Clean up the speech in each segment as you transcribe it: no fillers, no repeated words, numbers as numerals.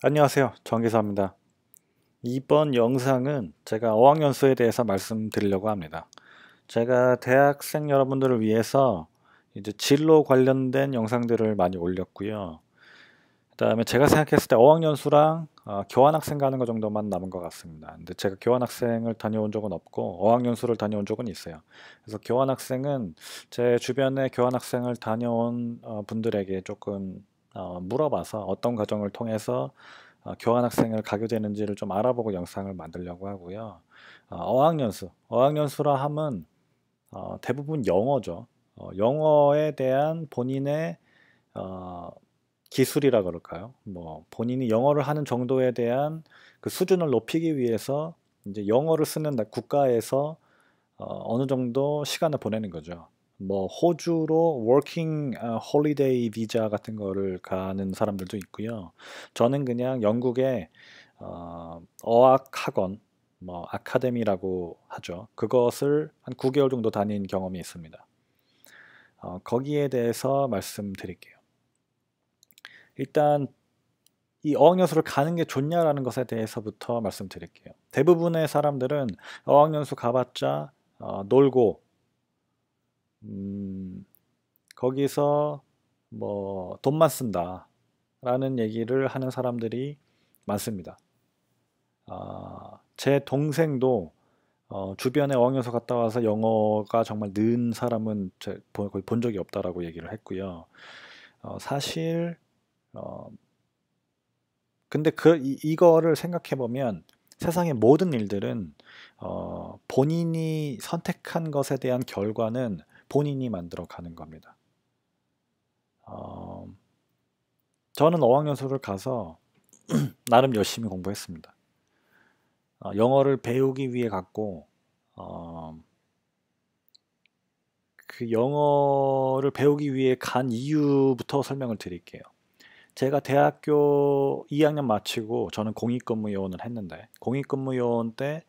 안녕하세요. 정기사입니다. 이번 영상은 제가 어학연수에 대해서 말씀드리려고 합니다. 제가 대학생 여러분들을 위해서 이제 진로 관련된 영상들을 많이 올렸고요. 그 다음에 제가 생각했을 때 어학연수랑 교환학생 가는 거 정도만 남은 것 같습니다. 근데 제가 교환학생을 다녀온 적은 없고 어학연수를 다녀온 적은 있어요. 그래서 교환학생은 제 주변에 교환학생을 다녀온 분들에게 조금 물어봐서 어떤 과정을 통해서 교환학생을 가게 되는지를 좀 알아보고 영상을 만들려고 하고요. 어학연수라 함은 대부분 영어죠. 영어에 대한 본인의 어, 기술이라 그럴까요? 뭐 본인이 영어를 하는 정도에 대한 그 수준을 높이기 위해서 이제 영어를 쓰는 국가에서 어느 정도 시간을 보내는 거죠. 뭐 호주로 워킹 홀리데이 비자 같은 거를 가는 사람들도 있고요. 저는 그냥 영국의 어학학원, 뭐 아카데미라고 하죠. 그것을 한 9개월 정도 다닌 경험이 있습니다. 거기에 대해서 말씀드릴게요. 일단 이 어학연수를 가는 게 좋냐라는 것에 대해서부터 말씀드릴게요. 대부분의 사람들은 어학연수 가봤자 놀고 음, 거기서 뭐 돈만 쓴다라는 얘기를 하는 사람들이 많습니다. 제 동생도 주변에 어학연수 갔다 와서 영어가 정말 는 사람은 거의 본 적이 없다라고 얘기를 했고요. 사실 어, 근데 이거를 생각해 보면 세상의 모든 일들은 본인이 선택한 것에 대한 결과는 본인이 만들어 가는 겁니다. 어, 저는 어학연수를 가서 나름 열심히 공부했습니다. 영어를 배우기 위해 갔고, 어, 그 영어를 배우기 위해 간 이유부터 설명을 드릴게요. 제가 대학교 2학년 마치고 저는 공익근무요원을 했는데, 공익근무요원 때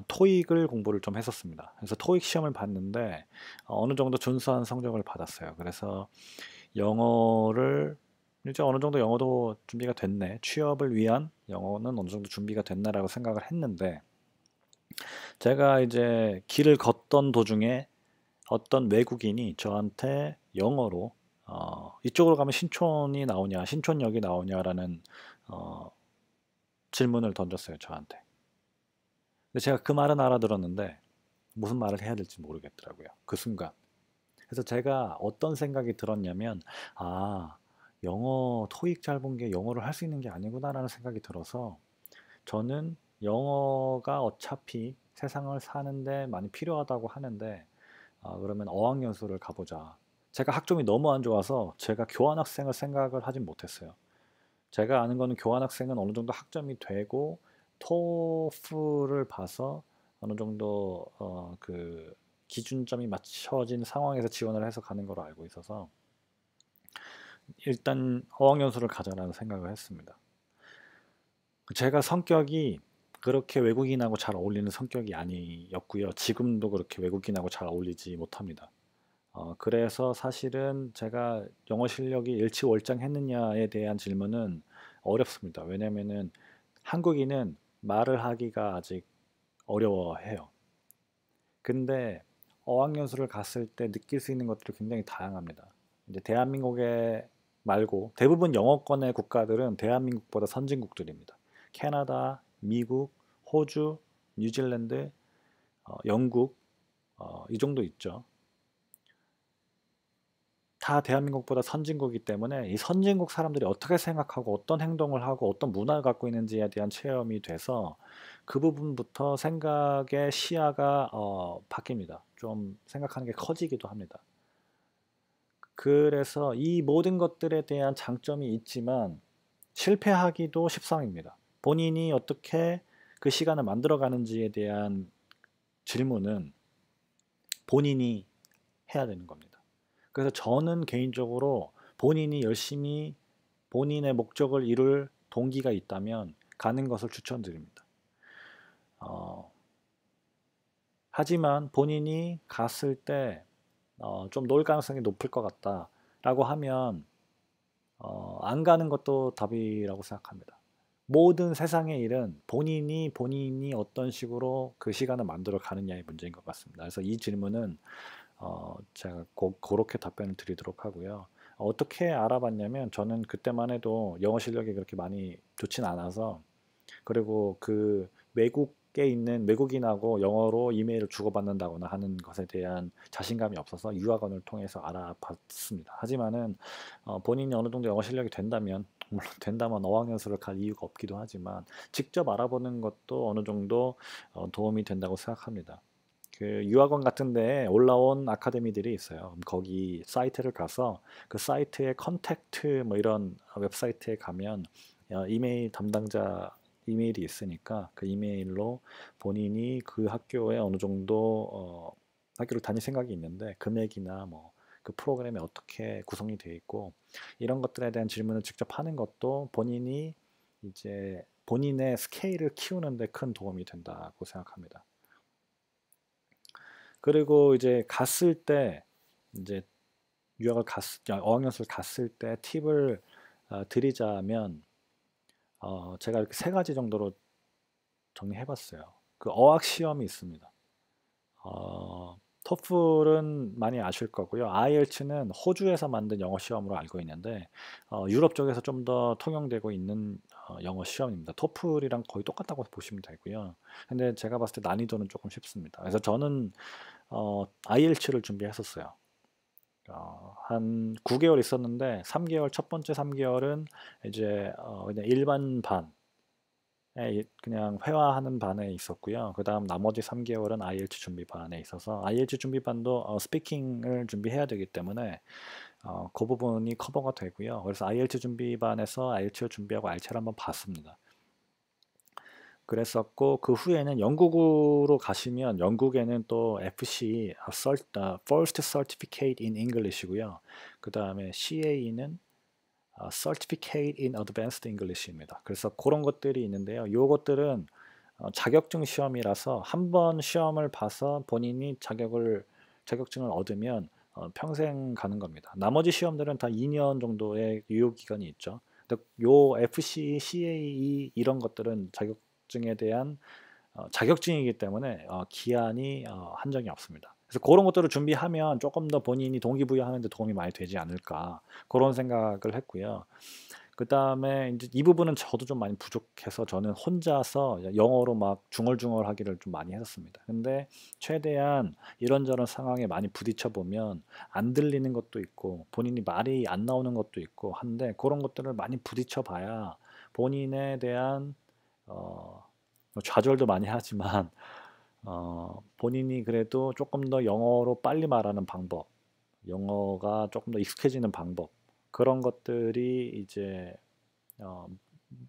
토익을 공부를 좀 했었습니다. 그래서 토익 시험을 봤는데, 어느 정도 준수한 성적을 받았어요. 그래서 영어를 이제 어느 정도 영어도 준비가 됐네. 취업을 위한 영어는 어느 정도 준비가 됐나라고 생각을 했는데 제가 이제 길을 걷던 도중에 어떤 외국인이 저한테 영어로 이쪽으로 가면 신촌이 나오냐, 신촌역이 나오냐라는 어, 질문을 던졌어요, 저한테. 근데 제가 그 말은 알아들었는데 무슨 말을 해야 될지 모르겠더라고요. 그 순간. 그래서 제가 어떤 생각이 들었냐면, 아, 영어, 토익 잘 본 게 영어를 할 수 있는 게 아니구나라는 생각이 들어서 저는 영어가 어차피 세상을 사는데 많이 필요하다고 하는데, 그러면 어학연수를 가보자. 제가 학점이 너무 안 좋아서 제가 교환학생을 생각을 하진 못했어요. 제가 아는 거는 교환학생은 어느 정도 학점이 되고 토플을 봐서 어느 정도 그 기준점이 맞춰진 상황에서 지원을 해서 가는 걸로 알고 있어서 일단 어학연수를 가자라는 생각을 했습니다. 제가 성격이 그렇게 외국인하고 잘 어울리는 성격이 아니었고요. 지금도 그렇게 외국인하고 잘 어울리지 못합니다. 그래서 사실은 제가 영어 실력이 일치월장했느냐에 대한 질문은 어렵습니다. 왜냐면은 한국인은 말을 하기가 아직 어려워해요. 근데 어학연수를 갔을 때 느낄 수 있는 것들이 굉장히 다양합니다. 이제 대한민국에 말고 대부분 영어권의 국가들은 대한민국보다 선진국들입니다. 캐나다, 미국, 호주, 뉴질랜드, 영국, 이 정도 있죠. 다 대한민국보다 선진국이기 때문에 이 선진국 사람들이 어떻게 생각하고 어떤 행동을 하고 어떤 문화를 갖고 있는지에 대한 체험이 돼서 그 부분부터 생각의 시야가 바뀝니다. 좀 생각하는 게 커지기도 합니다. 그래서 이 모든 것들에 대한 장점이 있지만 실패하기도 십상입니다. 본인이 어떻게 그 시간을 만들어 가는지에 대한 질문은 본인이 해야 되는 겁니다. 그래서 저는 개인적으로 본인이 열심히 본인의 목적을 이룰 동기가 있다면 가는 것을 추천드립니다. 어, 하지만 본인이 갔을 때 좀 놀 가능성이 높을 것 같다라고 하면 안 가는 것도 답이라고 생각합니다. 모든 세상의 일은 본인이 어떤 식으로 그 시간을 만들어 가느냐의 문제인 것 같습니다. 그래서 이 질문은 제가 그렇게 답변을 드리도록 하고요. 어떻게 알아봤냐면 저는 그때만 해도 영어 실력이 그렇게 많이 좋진 않아서, 그리고 그 외국에 있는 외국인하고 영어로 이메일을 주고받는다거나 하는 것에 대한 자신감이 없어서 유학원을 통해서 알아봤습니다. 하지만은 본인이 어느 정도 영어 실력이 된다면, 물론 된다면 어학연수를 갈 이유가 없기도 하지만 직접 알아보는 것도 어느 정도 도움이 된다고 생각합니다. 그 유학원 같은 데에 올라온 아카데미들이 있어요. 거기 사이트를 가서 그 사이트의 컨택트 뭐 이런 웹사이트에 가면 이메일 담당자 이메일이 있으니까 그 이메일로 본인이 그 학교에 어느 정도 학교를 다닐 생각이 있는데 금액이나 뭐 그 프로그램이 어떻게 구성이 되어 있고 이런 것들에 대한 질문을 직접 하는 것도 본인이 이제 본인의 스케일을 키우는 데 큰 도움이 된다고 생각합니다. 그리고 이제 갔을 때 이제 어학연수를 갔을 때 팁을 드리자면 제가 이렇게 세 가지 정도로 정리해봤어요. 그 어학 시험이 있습니다. 토플은 많이 아실 거고요. IELTS는 호주에서 만든 영어 시험으로 알고 있는데 유럽 쪽에서 좀 더 통용되고 있는 영어 시험입니다. 토플이랑 거의 똑같다고 보시면 되고요. 근데 제가 봤을 때 난이도는 조금 쉽습니다. 그래서 저는 IELTS를 준비했었어요. 한 9개월 있었는데 3개월, 첫 번째 3개월은 이제 그냥 일반 반, 그냥 회화하는 반에 있었고요. 그 다음 나머지 3개월은 IELTS 준비반에 있어서 IELTS 준비반도 스피킹을 준비해야 되기 때문에 그 부분이 커버가 되고요. 그래서 IELTS 준비반에서 IELTS 준비하고 알체를 한번 봤습니다. 그랬었고 그 후에는 영국으로 가시면 영국에는 또 FC First Certificate in English이고요. 그 다음에 CA는 Certificate in Advanced English입니다. 그래서 그런 것들이 있는데요. 요것들은 자격증 시험이라서 한 번 시험을 봐서 본인이 자격증을 얻으면 평생 가는 겁니다. 나머지 시험들은 다 2년 정도의 유효 기간이 있죠. 근데 요 FC, CAE 이런 것들은 자격증에 대한 자격증이기 때문에 기한이 한정이 없습니다. 그래서 그런 것들을 준비하면 조금 더 본인이 동기부여하는 데 도움이 많이 되지 않을까 그런 생각을 했고요. 그 다음에 이제 이 부분은 저도 좀 많이 부족해서 저는 혼자서 영어로 막 중얼중얼 하기를 좀 많이 했었습니다. 근데 최대한 이런저런 상황에 많이 부딪혀 보면 안 들리는 것도 있고 본인이 말이 안 나오는 것도 있고 한데 그런 것들을 많이 부딪혀 봐야 본인에 대한 좌절도 많이 하지만 본인이 그래도 조금 더 영어로 빨리 말하는 방법, 영어가 조금 더 익숙해지는 방법, 그런 것들이 이제 어,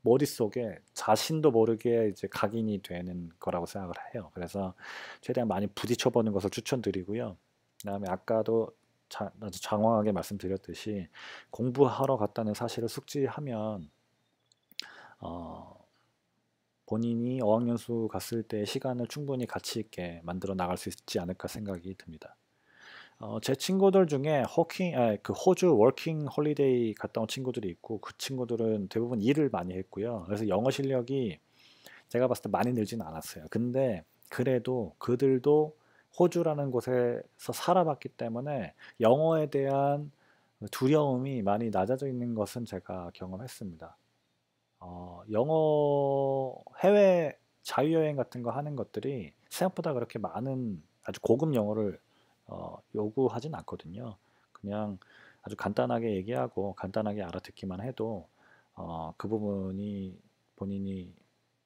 머릿속에 자신도 모르게 이제 각인이 되는 거라고 생각을 해요. 그래서 최대한 많이 부딪혀보는 것을 추천드리고요. 그다음에 아까도 아주 장황하게 말씀드렸듯이 공부하러 갔다는 사실을 숙지하면 어, 본인이 어학연수 갔을 때 시간을 충분히 가치 있게 만들어 나갈 수 있지 않을까 생각이 듭니다. 제 친구들 중에 그 호주 워킹 홀리데이 갔다 온 친구들이 있고 그 친구들은 대부분 일을 많이 했고요. 그래서 영어 실력이 제가 봤을 때 많이 늘지는 않았어요. 근데 그래도 그들도 호주라는 곳에서 살아봤기 때문에 영어에 대한 두려움이 많이 낮아져 있는 것은 제가 경험했습니다. 영어 해외 자유여행 같은 거 하는 것들이 생각보다 그렇게 많은 아주 고급 영어를 요구하진 않거든요. 그냥 아주 간단하게 얘기하고 간단하게 알아듣기만 해도 그 부분이 본인이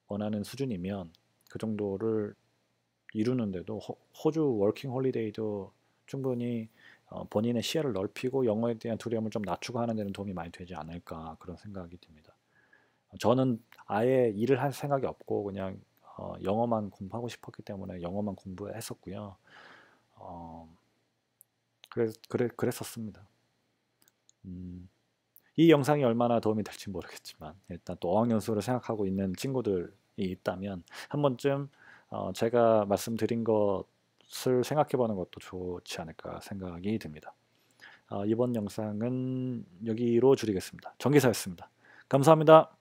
원하는 수준이면 그 정도를 이루는데도 호주 워킹 홀리데이도 충분히 본인의 시야를 넓히고 영어에 대한 두려움을 좀 낮추고 하는 데는 도움이 많이 되지 않을까 그런 생각이 듭니다. 저는 아예 일을 할 생각이 없고 그냥 영어만 공부하고 싶었기 때문에 영어만 공부했었고요. 어, 그랬었습니다. 음, 이 영상이 얼마나 도움이 될지 모르겠지만 일단 또 어학연수를 생각하고 있는 친구들이 있다면 한 번쯤 제가 말씀드린 것을 생각해 보는 것도 좋지 않을까 생각이 듭니다. 이번 영상은 여기로 줄이겠습니다. 정기사였습니다. 감사합니다.